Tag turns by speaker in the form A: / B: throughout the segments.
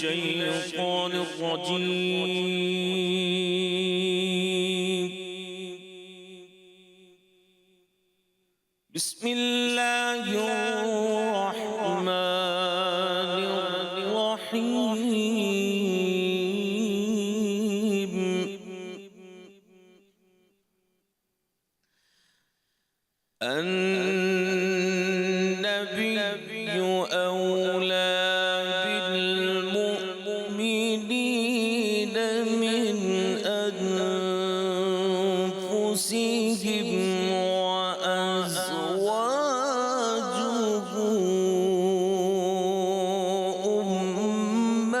A: शैतानिर रजीम। बिस्मिल्लाहिर रहमानिर रहीम। अन्नबिय्यु OLA बिल्मुमिनीना मिन अनफुसिहिम व अज़वाजुहु उम्महातुहुम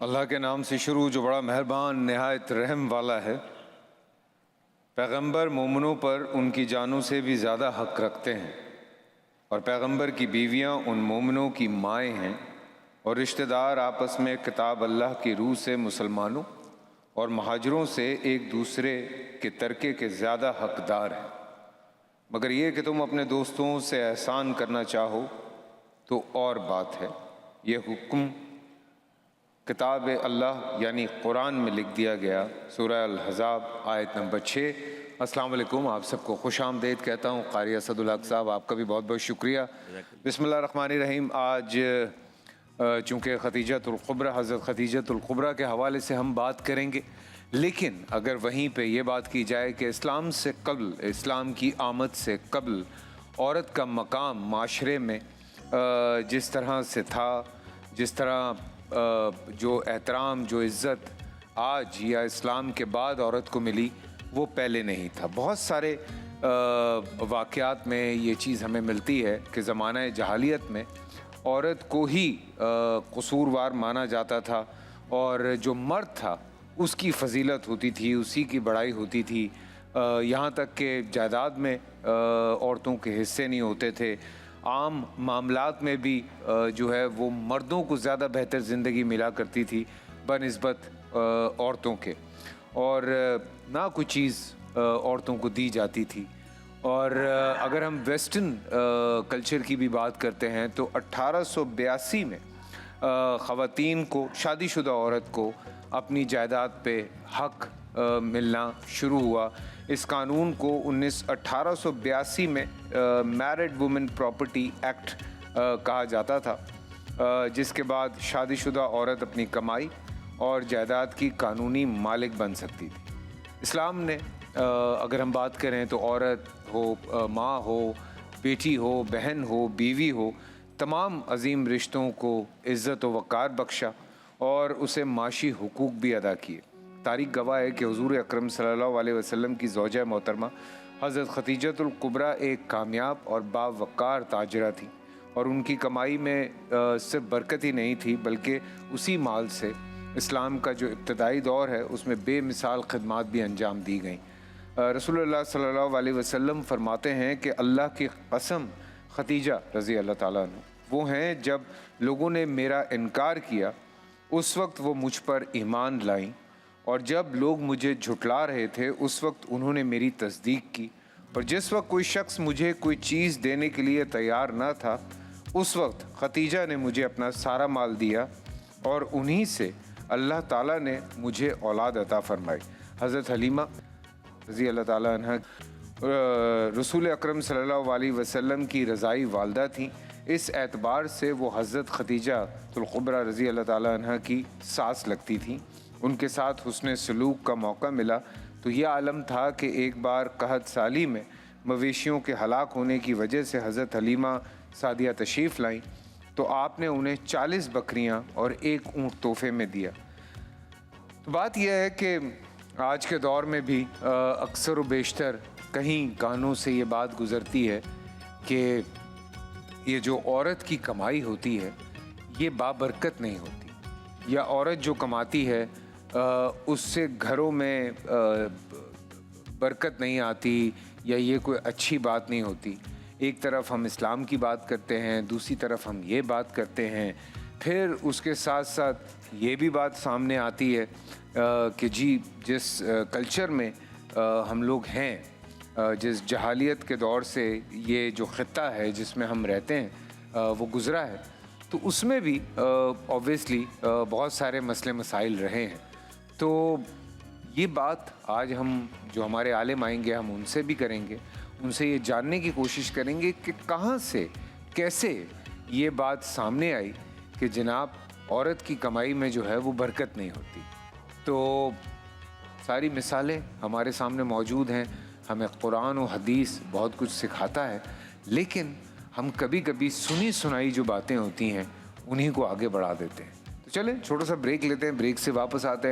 B: अल्लाह के नाम से शुरू जो बड़ा मेहरबान नहायत रहम वाला है। पैगंबर मोमिनों पर उनकी जानों से भी ज़्यादा हक़ रखते हैं और पैगंबर की बीवियां उन मोमिनों की माएँ हैं और रिश्तेदार आपस में किताब अल्लाह की रूह से मुसलमानों और महाजरों से एक दूसरे के तरके के ज़्यादा हक़दार हैं। मगर ये कि तुम अपने दोस्तों से एहसान करना चाहो तो और बात है। ये हुक्म किताब अल्लाह यानी कुरान में लिख दिया गया। सूरह अल-अहज़ाब आयत नंबर 6। अस्सलाम वालेकुम, आप सबको खुश आमदीद कहता हूँ। क़ारी असदुल हक़ साहब आपका भी बहुत बहुत शुक्रिया। बिस्मिल्लाहिर्रहमानिर्रहीम। आज चूँकि खदीजतुल कुबरा हज़रत खदीजतुल कुबरा के हवाले से हम बात करेंगे, लेकिन अगर वहीं पे ये बात की जाए कि इस्लाम से कबल, इस्लाम की आमद से कबल औरत का मकाम माशरे में जिस तरह से था, जिस तरह जो एहतराम, जो इज़्ज़त आज या इस्लाम के बाद औरत को मिली वो पहले नहीं था। बहुत सारे वाक़यात में ये चीज़ हमें मिलती है कि ज़माना जहालियत में औरत को ही कसूरवार माना जाता था और जो मर्द था उसकी फ़जीलत होती थी, उसी की बड़ाई होती थी। यहाँ तक कि जायदाद में औरतों के हिस्से नहीं होते थे। आम मामलात में भी जो है वो मर्दों को ज़्यादा बेहतर ज़िंदगी मिला करती थी बनिस्बत औरतों के, और ना कोई चीज़ औरतों को दी जाती थी। और अगर हम वेस्टर्न कल्चर की भी बात करते हैं तो 1882 में ख़वातीन को, शादीशुदा औरत को अपनी जायदाद पे हक मिलना शुरू हुआ। इस कानून को 1882 में मैरिड वुमेन प्रॉपर्टी एक्ट कहा जाता था, जिसके बाद शादीशुदा औरत अपनी कमाई और जायदाद की कानूनी मालिक बन सकती थी। इस्लाम ने अगर हम बात करें तो औरत हो, माँ हो, बेटी हो, बहन हो, बीवी हो, तमाम अजीम रिश्तों को इज़्ज़त व वक़ार बख्शा और उसे माशी हुकूक भी अदा किए। तारीख़ गवाह है कि हुज़ूर अकरम सल्लल्लाहु अलैहि वसल्लम की ज़ौजा मोहतरमा हज़रत खदीजतुल कुबरा एक कामयाब और बावक़ार ताजरा थी, और उनकी कमाई में सिर्फ बरकत ही नहीं थी बल्कि उसी माल से इस्लाम का जो इब्तदाई दौर है उसमें बेमिसाल खिदमात भी अंजाम दी गई। रसूलुल्लाह सल्लल्लाहु अलैहि वसल्लम फरमाते हैं कि अल्लाह की कसम, खदीजा रज़ी अल्लाह ताला अन्हा वो हैं जब लोगों ने मेरा इनकार किया उस वक्त वो मुझ पर ईमान लाईं, और जब लोग मुझे झुटला रहे थे उस वक्त उन्होंने मेरी तस्दीक की, और जिस वक्त कोई शख्स मुझे कोई चीज़ देने के लिए तैयार ना था उस वक्त खदीजा ने मुझे अपना सारा माल दिया, और उन्हीं से अल्लाह ताला ने मुझे औलाद अता फरमाई। हज़रत हलीमा रज़ी अल्लाह ताला अन्हा रसूल अकरम सल्लल्लाहु अलैहि वसल्लम की रज़ाई वालदा थीं। इस एतबार से वो हज़रत खदीजतुल कुबरा रज़ी अल्लाह ताला अन्हा की सास लगती थीं। उनके साथ हुस्न सलूक का मौका मिला तो यह आलम था कि एक बार कहत साली में मवेशियों के हलाक होने की वजह से हज़रत हलीमा सादिया तशरीफ़ लाईं, तो आपने उन्हें 40 बकरियां और एक ऊँट तोहफे में दिया। तो बात यह है कि आज के दौर में भी अक्सर व बेशतर कहीं गानों से ये बात गुज़रती है कि ये जो औरत की कमाई होती है ये बाबरकत नहीं होती, या औरत जो कमाती है उससे घरों में बरकत नहीं आती, या ये कोई अच्छी बात नहीं होती। एक तरफ हम इस्लाम की बात करते हैं, दूसरी तरफ हम ये बात करते हैं, फिर उसके साथ साथ ये भी बात सामने आती है कि जी जिस कल्चर में हम लोग हैं, जिस जहालियत के दौर से ये जो ख़ित्ता है जिसमें हम रहते हैं वो गुज़रा है, तो उसमें भी ऑब्वियसली बहुत सारे मसले मसाइल रहे हैं। तो ये बात आज हम जो हमारे आलिम आएंगे हम उनसे भी करेंगे, उनसे ये जानने की कोशिश करेंगे कि कहाँ से कैसे ये बात सामने आई कि जनाब औरत की कमाई में जो है वो बरकत नहीं होती। तो सारी मिसालें हमारे सामने मौजूद हैं, हमें कुरान और हदीस बहुत कुछ सिखाता है, लेकिन हम कभी कभी सुनी सुनाई जो बातें होती हैं उन्हीं को आगे बढ़ा देते हैं। तो चलें छोटा सा ब्रेक लेते हैं, ब्रेक से वापस आते हैं।